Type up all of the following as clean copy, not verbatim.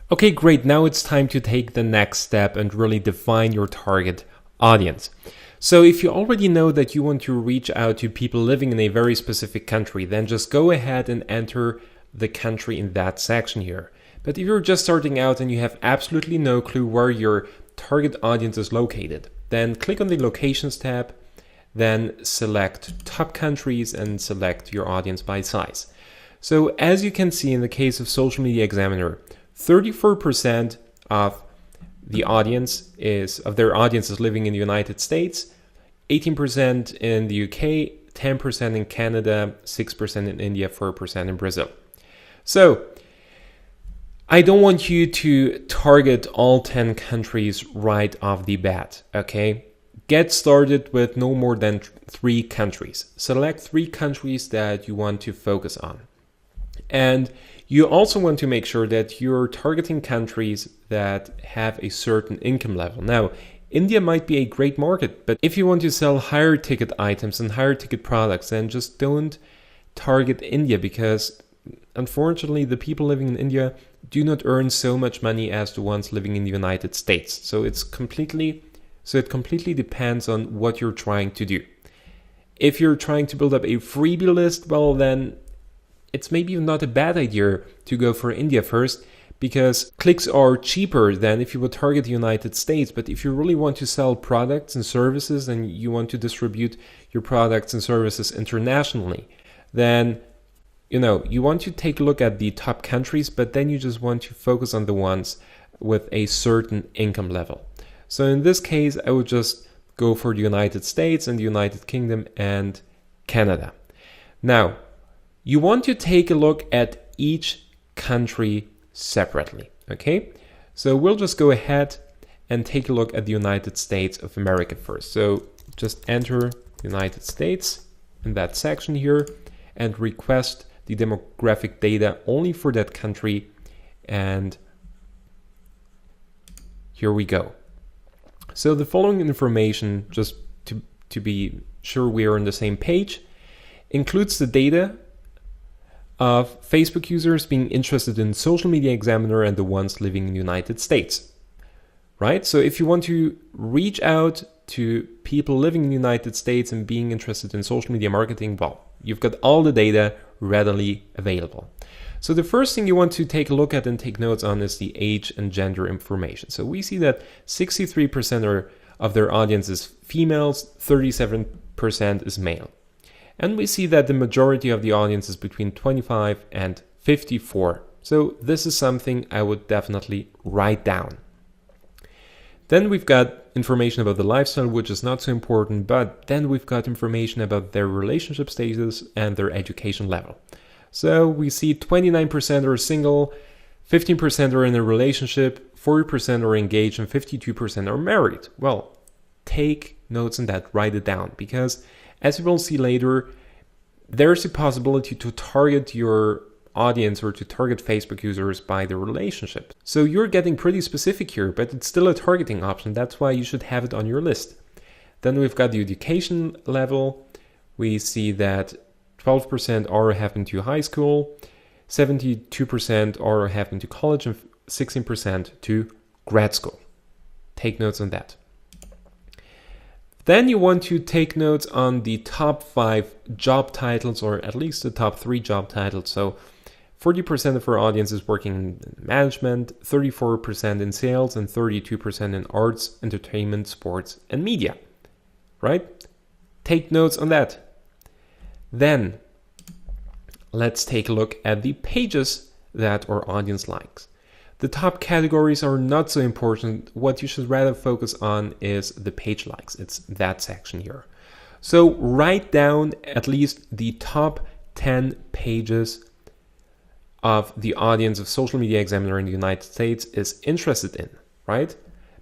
Okay, great. Now it's time to take the next step and really define your target audience. So if you already know that you want to reach out to people living in a very specific country, then just go ahead and enter the country in that section here. But if you're just starting out and you have absolutely no clue where your target audience is located, then click on the Locations tab, then select Top Countries and select your audience by size. So as you can see in the case of Social Media Examiner, 34% of their audience is living in the United States, 18% in the UK, 10% in Canada, 6% in India, 4% in Brazil. So I don't want you to target all 10 countries right off the bat, okay? Get started with no more than 3 countries. Select 3 countries that you want to focus on. And you also want to make sure that you're targeting countries that have a certain income level. Now, India might be a great market, but if you want to sell higher ticket items and higher ticket products, then just don't target India, because unfortunately the people living in India do not earn so much money as the ones living in the United States. So it completely depends on what you're trying to do. If you're trying to build up a freebie list, well then it's maybe not a bad idea to go for India first, because clicks are cheaper than if you would target the United States. But if you really want to sell products and services and you want to distribute your products and services internationally, then you want to take a look at the top countries, but then you just want to focus on the ones with a certain income level. So in this case, I would just go for the United States and the United Kingdom and Canada. Now, you want to take a look at each country separately, okay? So we'll just go ahead and take a look at the United States of America first. So just enter United States in that section here and request the demographic data only for that country. And here we go. So the following information, just to be sure we are on the same page, includes the data of Facebook users being interested in Social Media Examiner and the ones living in the United States, right? So if you want to reach out to people living in the United States and being interested in social media marketing, well, you've got all the data readily available. So the first thing you want to take a look at and take notes on is the age and gender information. So we see that 63% of their audience is females, 37% is male. And we see that the majority of the audience is between 25 and 54. So this is something I would definitely write down. Then we've got information about the lifestyle, which is not so important, but then we've got information about their relationship status and their education level. So we see 29% are single, 15% are in a relationship, 40% are engaged, and 52% are married. Well, take notes on that, write it down, because as you will see later, there's a possibility to target your audience or to target Facebook users by the relationship. So you're getting pretty specific here, but it's still a targeting option. That's why you should have it on your list. Then we've got the education level. We see that 12% are having to high school, 72% are having to college, and 16% to grad school. Take notes on that. Then you want to take notes on the top 5 job titles, or at least the top 3 job titles. So 40% of our audience is working in management, 34% in sales, and 32% in arts, entertainment, sports, and media. Right? Take notes on that. Then let's take a look at the pages that our audience likes. The top categories are not so important. What you should rather focus on is the page likes. It's that section here. So write down at least the top 10 pages of the audience of Social Media Examiner in the United States is interested in, right?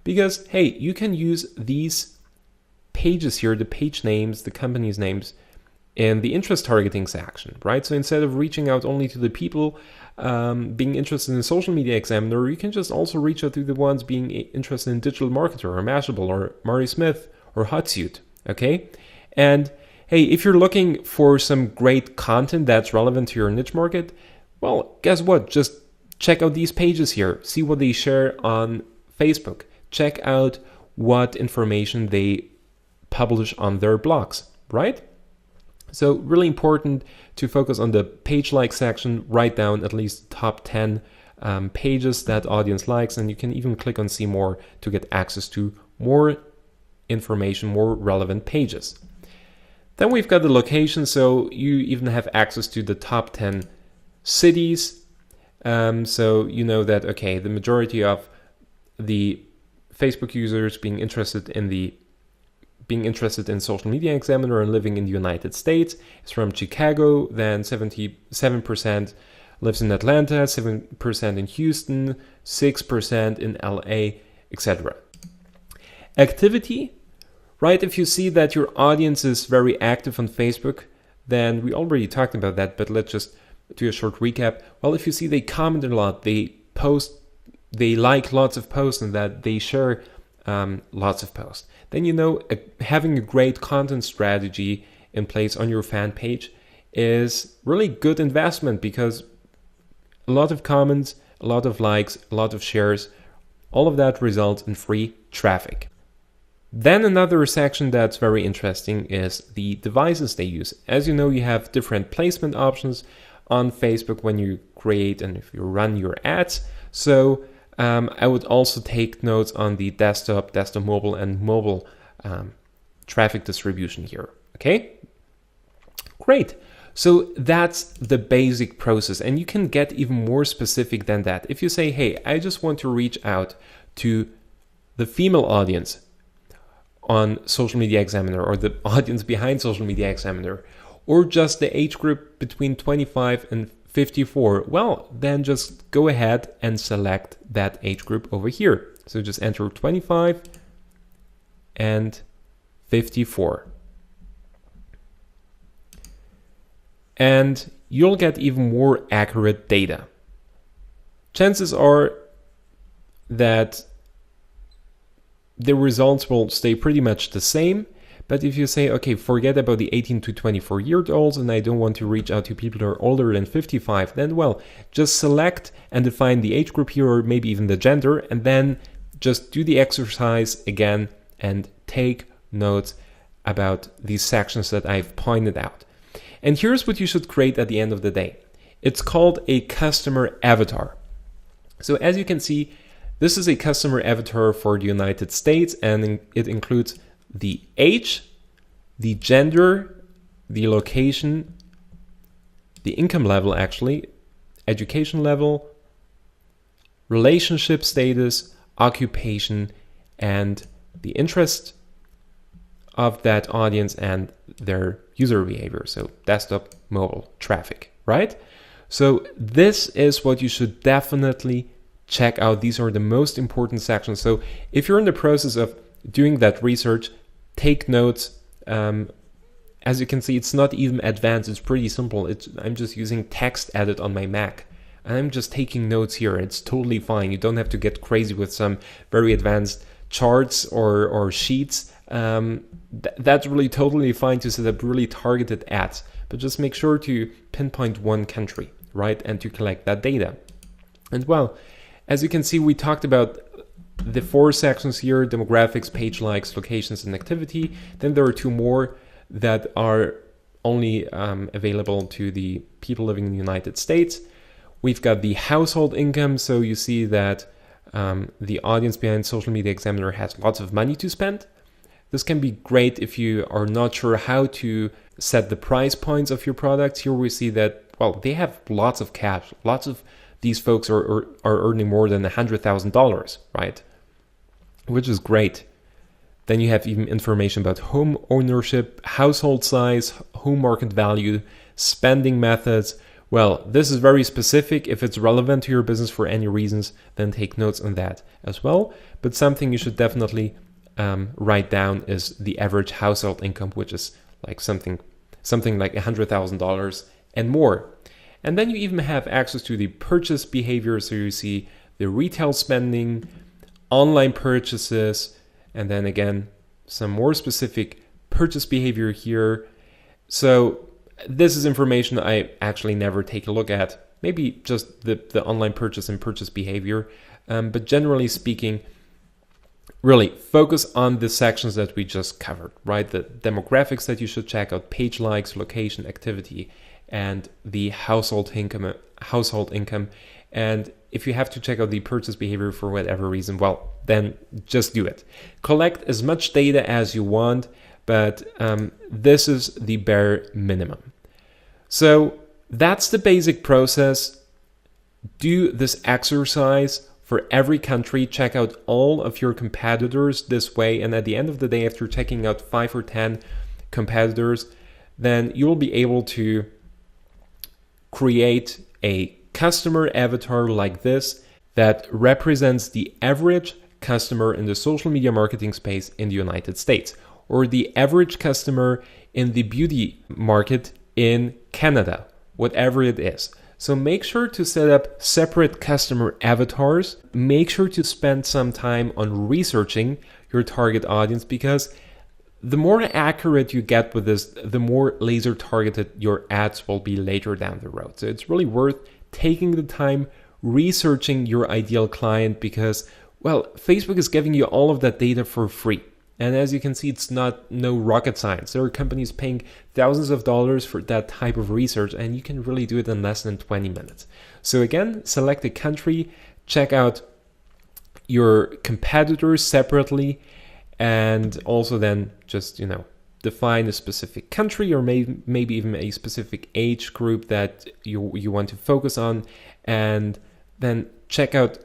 Because, hey, you can use these pages here, the page names, the company's names, in the interest targeting section, right? So instead of reaching out only to the people being interested in Social Media Examiner, you can just also reach out to the ones being interested in Digital Marketer or Mashable or Mari Smith or Hotsuite, okay? And hey, if you're looking for some great content that's relevant to your niche market, well, guess what? Just check out these pages here, see what they share on Facebook, check out what information they publish on their blogs, right? So really important to focus on the page like section, write down at least top 10 pages that audience likes, and you can even click on see more to get access to more information, more relevant pages. Then we've got the location, so you even have access to the top 10 cities. So you know that, okay, the majority of the Facebook users being interested in Social Media Examiner and living in the United States is from Chicago, then 77% lives in Atlanta, 7% in Houston, 6% in LA, etc. Activity, right? If you see that your audience is very active on Facebook, then we already talked about that, but let's just do a short recap. Well, if you see they comment a lot, they post, they like lots of posts, and that they share lots of posts, then you know having a great content strategy in place on your fan page is really good investment, because a lot of comments, a lot of likes, a lot of shares, all of that results in free traffic. Then another section that's very interesting is the devices they use. As you know, you have different placement options on Facebook when you create and if you run your ads. So I would also take notes on the desktop mobile, and mobile traffic distribution here. Okay, great. So that's the basic process, and you can get even more specific than that. If you say, hey, I just want to reach out to the female audience on Social Media Examiner, or the audience behind Social Media Examiner, or just the age group between 25 and 54, well, then just go ahead and select that age group over here. So just enter 25 and 54. And you'll get even more accurate data. Chances are that the results will stay pretty much the same. But if you say, okay, forget about the 18 to 24-year-olds and I don't want to reach out to people who are older than 55, then, well, just select and define the age group here, or maybe even the gender, and then just do the exercise again and take notes about these sections that I've pointed out. And here's what you should create at the end of the day. It's called a customer avatar. So as you can see, this is a customer avatar for the United States, and it includes the age, the gender, the location, the income level actually, education level, relationship status, occupation, and the interest of that audience and their user behavior. So desktop, mobile, traffic, right? So this is what you should definitely check out. These are the most important sections. So if you're in the process of doing that research, take notes. As you can see, it's not even advanced. It's pretty simple. I'm just using text edit on my Mac, and I'm just taking notes here. It's totally fine. You don't have to get crazy with some very advanced charts or sheets. That's really totally fine to set up really targeted ads, but just make sure to pinpoint one country, right? And to collect that data. And well, as you can see, we talked about the 4 sections here: demographics, page likes, locations, and activity. Then there are 2 more that are only available to the people living in the United States. We've got the household income. So you see that the audience behind Social Media Examiner has lots of money to spend. This can be great if you are not sure how to set the price points of your products. Here we see that, well, they have lots of cash. Lots of these folks are earning more than $100,000, right? Which is great. Then you have even information about home ownership, household size, home market value, spending methods. Well, this is very specific. If it's relevant to your business for any reasons, then take notes on that as well. But something you should definitely write down is the average household income, which is like something like $100,000 and more. And then you even have access to the purchase behavior. So you see the retail spending, online purchases, and then again, some more specific purchase behavior here. So this is information I actually never take a look at. maybe just the online purchase and purchase behavior. But generally speaking, really focus on the sections that we just covered, right? The demographics that you should check out, page likes, location, activity, and the household income. And if you have to check out the purchase behavior for whatever reason, well, then just do it. Collect as much data as you want, but this is the bare minimum. So that's the basic process. Do this exercise for every country. Check out all of your competitors this way. And at the end of the day, after checking out 5 or 10 competitors, then you will be able to create a customer avatar like this that represents the average customer in the social media marketing space in the United States, or the average customer in the beauty market in Canada, whatever it is. So make sure to set up separate customer avatars. Make sure to spend some time on researching your target audience, because the more accurate you get with this, the more laser targeted your ads will be later down the road. So it's really worth taking the time researching your ideal client, because, well, Facebook is giving you all of that data for free. And as you can see, it's no rocket science. There are companies paying thousands of dollars for that type of research, and you can really do it in less than 20 minutes. So again, select a country, check out your competitors separately, and also then just, define a specific country, or maybe even a specific age group that you want to focus on, and then check out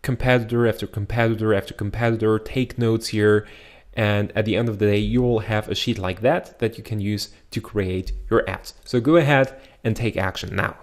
competitor after competitor after competitor, take notes here, and at the end of the day, you will have a sheet like that you can use to create your ads. So go ahead and take action now.